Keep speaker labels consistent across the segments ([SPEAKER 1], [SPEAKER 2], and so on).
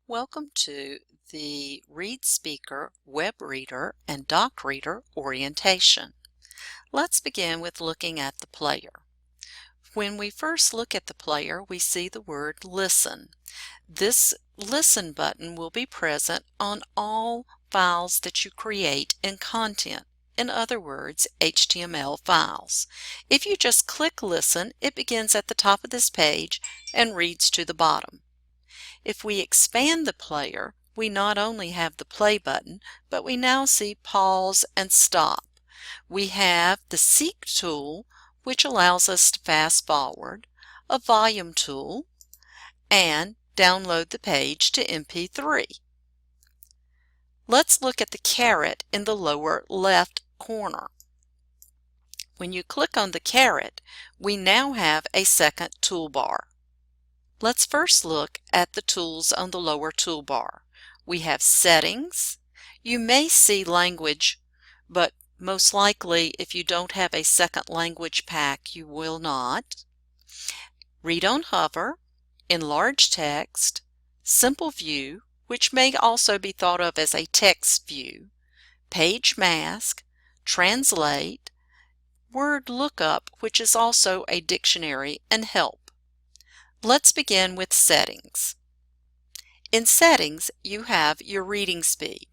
[SPEAKER 1] Welcome to the ReadSpeaker, webReader, and docReader orientation. Let's begin with looking at the player. When we first look at the player, we see the word Listen. This Listen button will be present on all files that you create in content. In other words, HTML files. If you just click Listen, it begins at the top of this page and reads to the bottom. If we expand the player, we not only have the play button, but we now see pause and stop. We have the Seek tool, which allows us to fast forward, a volume tool, and download the page to MP3. Let's look at the caret in the lower left corner. When you click on the caret, we now have a second toolbar. Let's first look at the tools on the lower toolbar. We have Settings. You may see Language, but most likely if you don't have a second language pack, you will not. Read on Hover, Enlarge Text, Simple View, which may also be thought of as a text view, Page Mask, Translate, Word Lookup, which is also a dictionary, and Help. Let's begin with Settings. In Settings, you have your reading speed.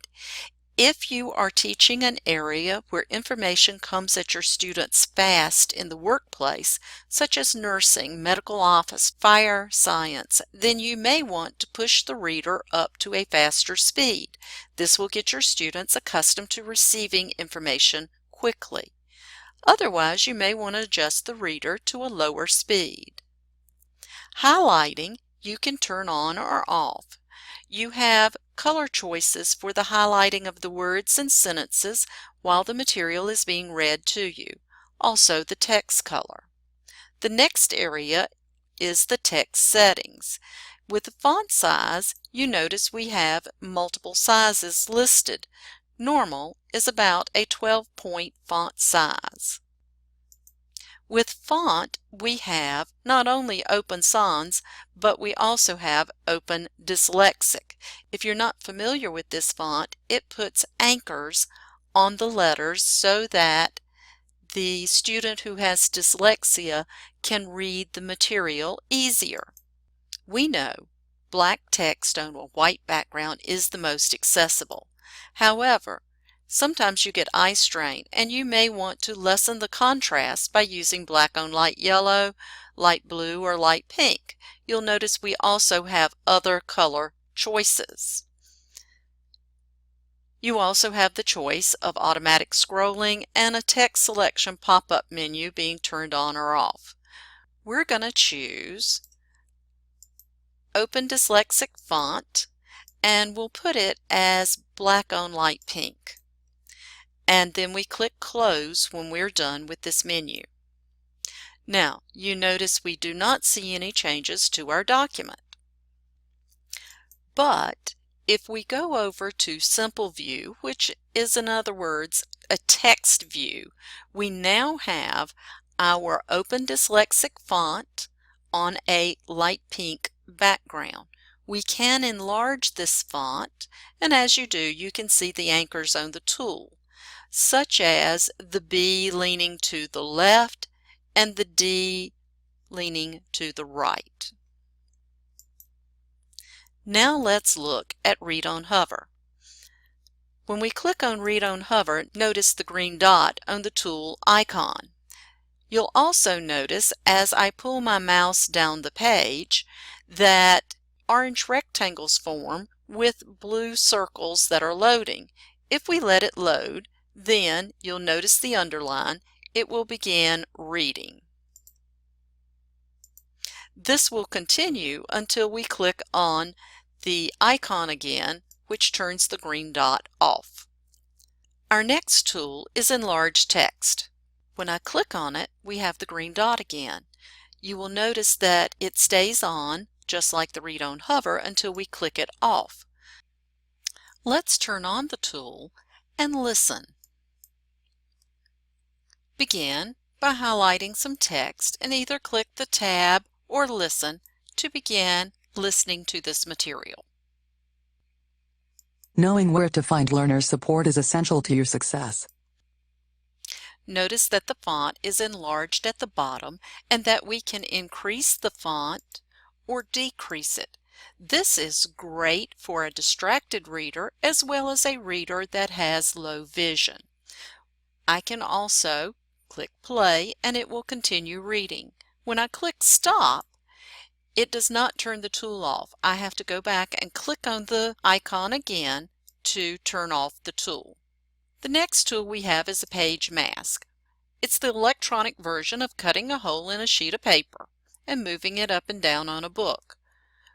[SPEAKER 1] If you are teaching an area where information comes at your students fast in the workplace, such as nursing, medical office, fire science, then you may want to push the reader up to a faster speed. This will get your students accustomed to receiving information quickly. Otherwise, you may want to adjust the reader to a lower speed. Highlighting, you can turn on or off. You have color choices for the highlighting of the words and sentences while the material is being read to you. Also the text color. The next area is the text settings. With the font size, you notice we have multiple sizes listed. Normal is about a 12-point font size. With font, we have not only Open Sans, but we also have Open Dyslexic. If you're not familiar with this font, it puts anchors on the letters so that the student who has dyslexia can read the material easier. We know black text on a white background is the most accessible. However, sometimes you get eye strain, and you may want to lessen the contrast by using black on light yellow, light blue, or light pink. You'll notice we also have other color choices. You also have the choice of automatic scrolling and a text selection pop-up menu being turned on or off. We're going to choose Open Dyslexic Font, and we'll put it as black on light pink. And then we click Close when we're done with this menu. Now, you notice we do not see any changes to our document. But if we go over to Simple View, which is in other words a text view, we now have our Open Dyslexic font on a light pink background. We can enlarge this font, and as you do, you can see the anchors on the tool, such as the B leaning to the left and the D leaning to the right. Now let's look at Read on Hover. When we click on Read on Hover, notice the green dot on the tool icon. You'll also notice as I pull my mouse down the page that orange rectangles form with blue circles that are loading. If we let it load, then you'll notice the underline. It will begin reading. This will continue until we click on the icon again, which turns the green dot off. Our next tool is Enlarge Text. When I click on it, we have the green dot again. You will notice that it stays on, just like the Read on Hover, until we click it off. Let's turn on the tool and listen. Begin by highlighting some text and either click the tab or listen to begin listening to this material.
[SPEAKER 2] Knowing where to find learner support is essential to your success.
[SPEAKER 1] Notice that the font is enlarged at the bottom and that we can increase the font or decrease it. This is great for a distracted reader as well as a reader that has low vision. I can also click play and it will continue reading. When I click stop, it does not turn the tool off. I have to go back and click on the icon again to turn off the tool. The next tool we have is a page mask. It's the electronic version of cutting a hole in a sheet of paper and moving it up and down on a book.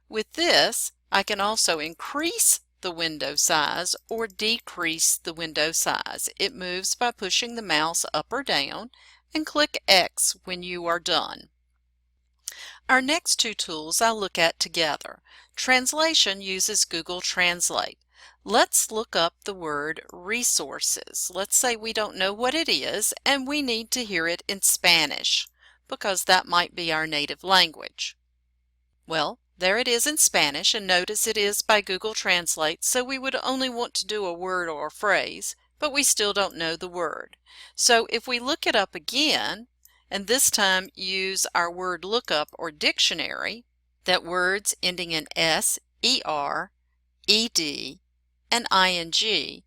[SPEAKER 1] With this, I can also increase the window size or decrease the window size. It moves by pushing the mouse up or down, and click X when you are done. Our next two tools I'll look at together. Translation uses Google Translate. Let's look up the word resources. Let's say we don't know what it is and we need to hear it in Spanish because that might be our native language. Well, there it is in Spanish, and notice it is by Google Translate, so we would only want to do a word or a phrase, but we still don't know the word. So if we look it up again, and this time use our word lookup or dictionary, that words ending in S, ER, ED, and ING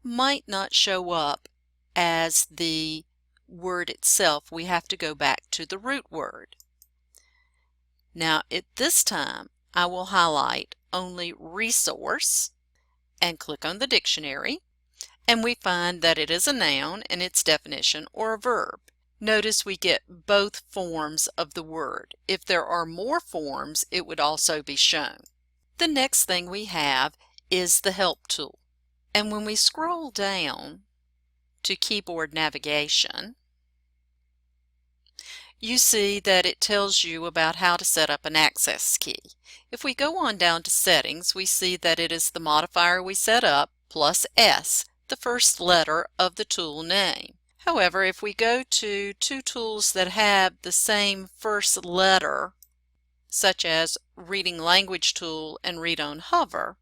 [SPEAKER 1] might not show up as the word itself. We have to go back to the root word. Now at this time I will highlight only resource and click on the dictionary, and we find that it is a noun in its definition or a verb. Notice we get both forms of the word. If there are more forms, it would also be shown. The next thing we have is the help tool, and when we scroll down to keyboard navigation, you see that it tells you about how to set up an access key. If we go on down to settings, we see that it is the modifier we set up plus S, the first letter of the tool name. However, if we go to two tools that have the same first letter, such as Reading Language Tool and Read on Hover,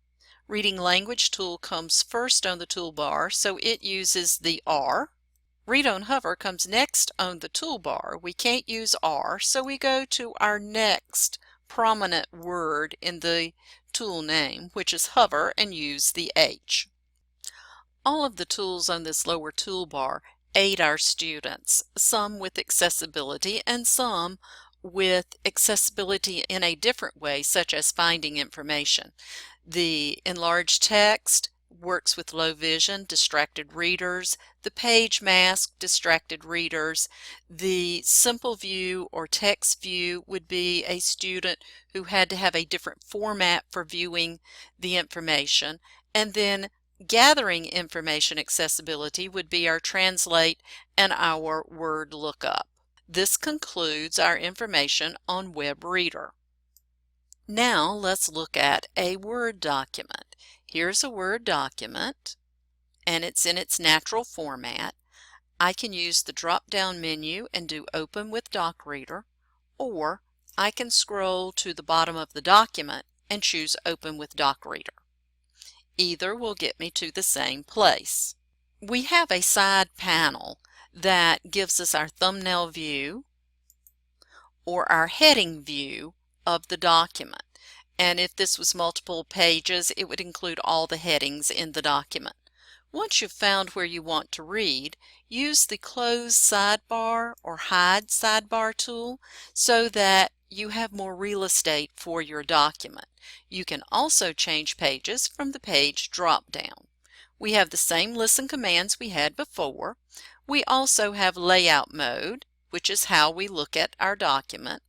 [SPEAKER 1] Reading Language Tool comes first on the toolbar, so it uses the R. Read on Hover comes next on the toolbar. We can't use R, so we go to our next prominent word in the tool name, which is hover, and use the H. All of the tools on this lower toolbar aid our students, some with accessibility and some with accessibility in a different way, such as finding information. The enlarged text works with low vision, distracted readers. The page mask, distracted readers. The simple view or text view would be a student who had to have a different format for viewing the information. And then gathering information accessibility would be our translate and our word lookup. This concludes our information on webReader. Now let's look at a Word document. Here's a Word document, and it's in its natural format. I can use the drop-down menu and do Open with docReader, or I can scroll to the bottom of the document and choose Open with docReader. Either will get me to the same place. We have a side panel that gives us our thumbnail view or our heading view of the document. And if this was multiple pages, it would include all the headings in the document. Once you've found where you want to read, use the Close Sidebar or Hide Sidebar tool so that you have more real estate for your document. You can also change pages from the page drop-down. We have the same listen commands we had before. We also have layout mode, which is how we look at our document.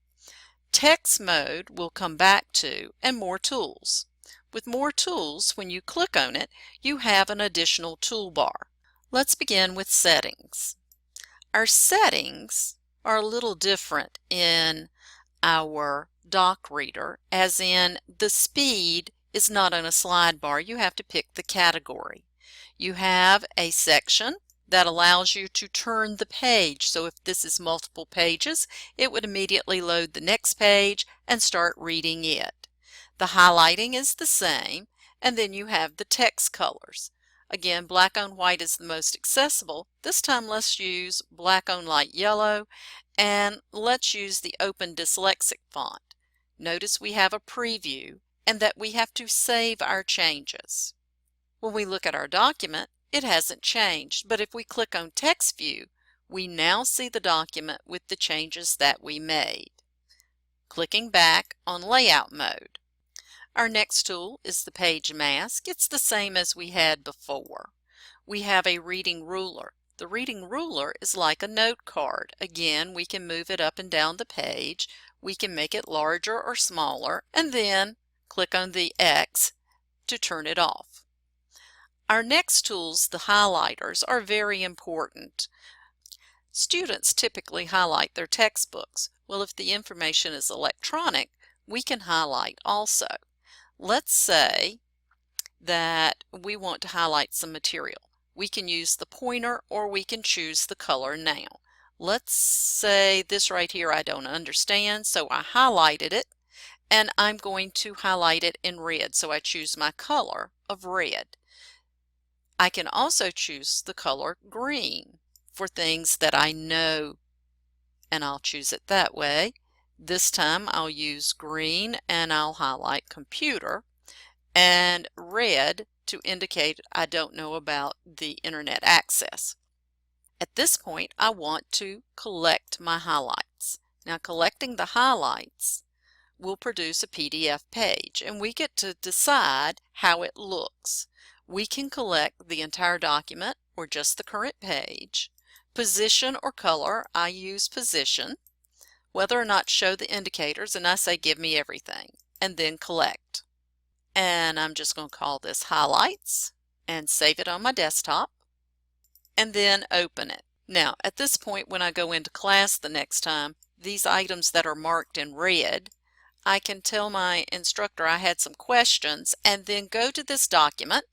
[SPEAKER 1] Text mode we'll come back to, and more tools. With more tools, when you click on it, you have an additional toolbar. Let's begin with settings. Our settings are a little different in our docReader, as in the speed is not on a slide bar. You have to pick the category. You have a section that allows you to turn the page. So if this is multiple pages, it would immediately load the next page and start reading it. The highlighting is the same, And then you have the text colors. Again, black on white is the most accessible. This time let's use black on light yellow, and let's use the Open Dyslexic font. Notice we have a preview and that we have to save our changes. When we look at our document, it hasn't changed, but if we click on Text View, we now see the document with the changes that we made. Clicking back on Layout Mode. Our next tool is the Page Mask. It's the same as we had before. We have a reading ruler. The reading ruler is like a note card. Again, we can move it up and down the page. We can make it larger or smaller, and then click on the X to turn it off. Our next tools, the highlighters, are very important. Students typically highlight their textbooks. Well, if the information is electronic, we can highlight also. Let's say that we want to highlight some material. We can use the pointer or we can choose the color now. Let's say this right here I don't understand, so I highlighted it and I'm going to highlight it in red, so I choose my color of red. I can also choose the color green for things that I know, and I'll choose it that way. This time I'll use green and I'll highlight computer, and red to indicate I don't know about the internet access. At this point I want to collect my highlights. Now collecting the highlights will produce a PDF page, and we get to decide how it looks. We can collect the entire document or just the current page. Position or color, I use position. Whether or not show the indicators, and I say give me everything, and then collect. And I'm just going to call this highlights and save it on my desktop and then open it. Now at this point when I go into class the next time, these items that are marked in red, I can tell my instructor I had some questions and then go to this document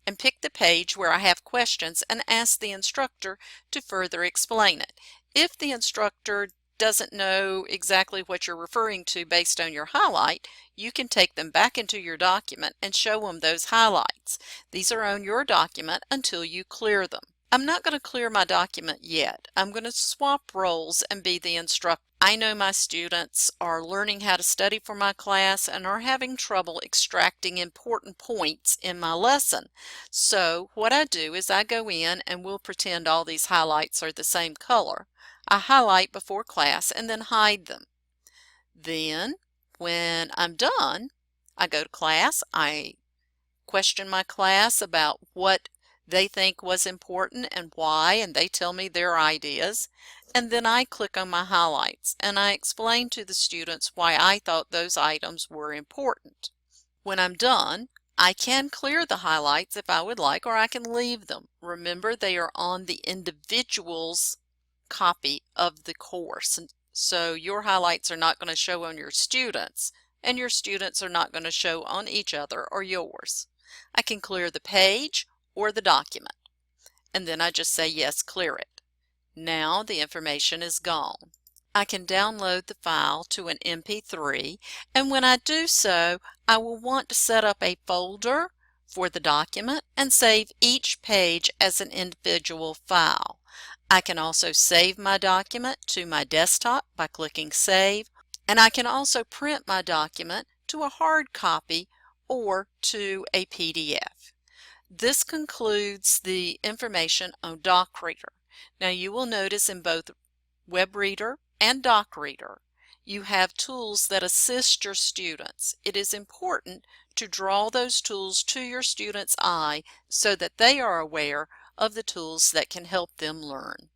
[SPEAKER 1] and pick the page where I have questions and ask the instructor to further explain it. If the instructor doesn't know exactly what you're referring to based on your highlight, you can take them back into your document and show them those highlights. These are on your document until you clear them. I'm not going to clear my document yet. I'm going to swap roles and be the instructor. I know my students are learning how to study for my class and are having trouble extracting important points in my lesson. So what I do is I go in and we'll pretend all these highlights are the same color. I highlight before class and then hide them. Then when I'm done, I go to class, I question my class about what they think was important and why, and they tell me their ideas, and then I click on my highlights and I explain to the students why I thought those items were important. When I'm done, I can clear the highlights if I would like, or I can leave them. Remember, they are on the individual's copy of the course, and so your highlights are not going to show on your students, and your students are not going to show on each other or yours. I can clear the page or the document, and then I just say yes, clear it. Now the information is gone. I can download the file to an MP3, and when I do so, I will want to set up a folder for the document and save each page as an individual file. I can also save my document to my desktop by clicking Save, and I can also print my document to a hard copy or to a PDF. This concludes the information on docReader. Now you will notice in both webReader and docReader you have tools that assist your students. It is important to draw those tools to your students' eye so that they are aware of the tools that can help them learn.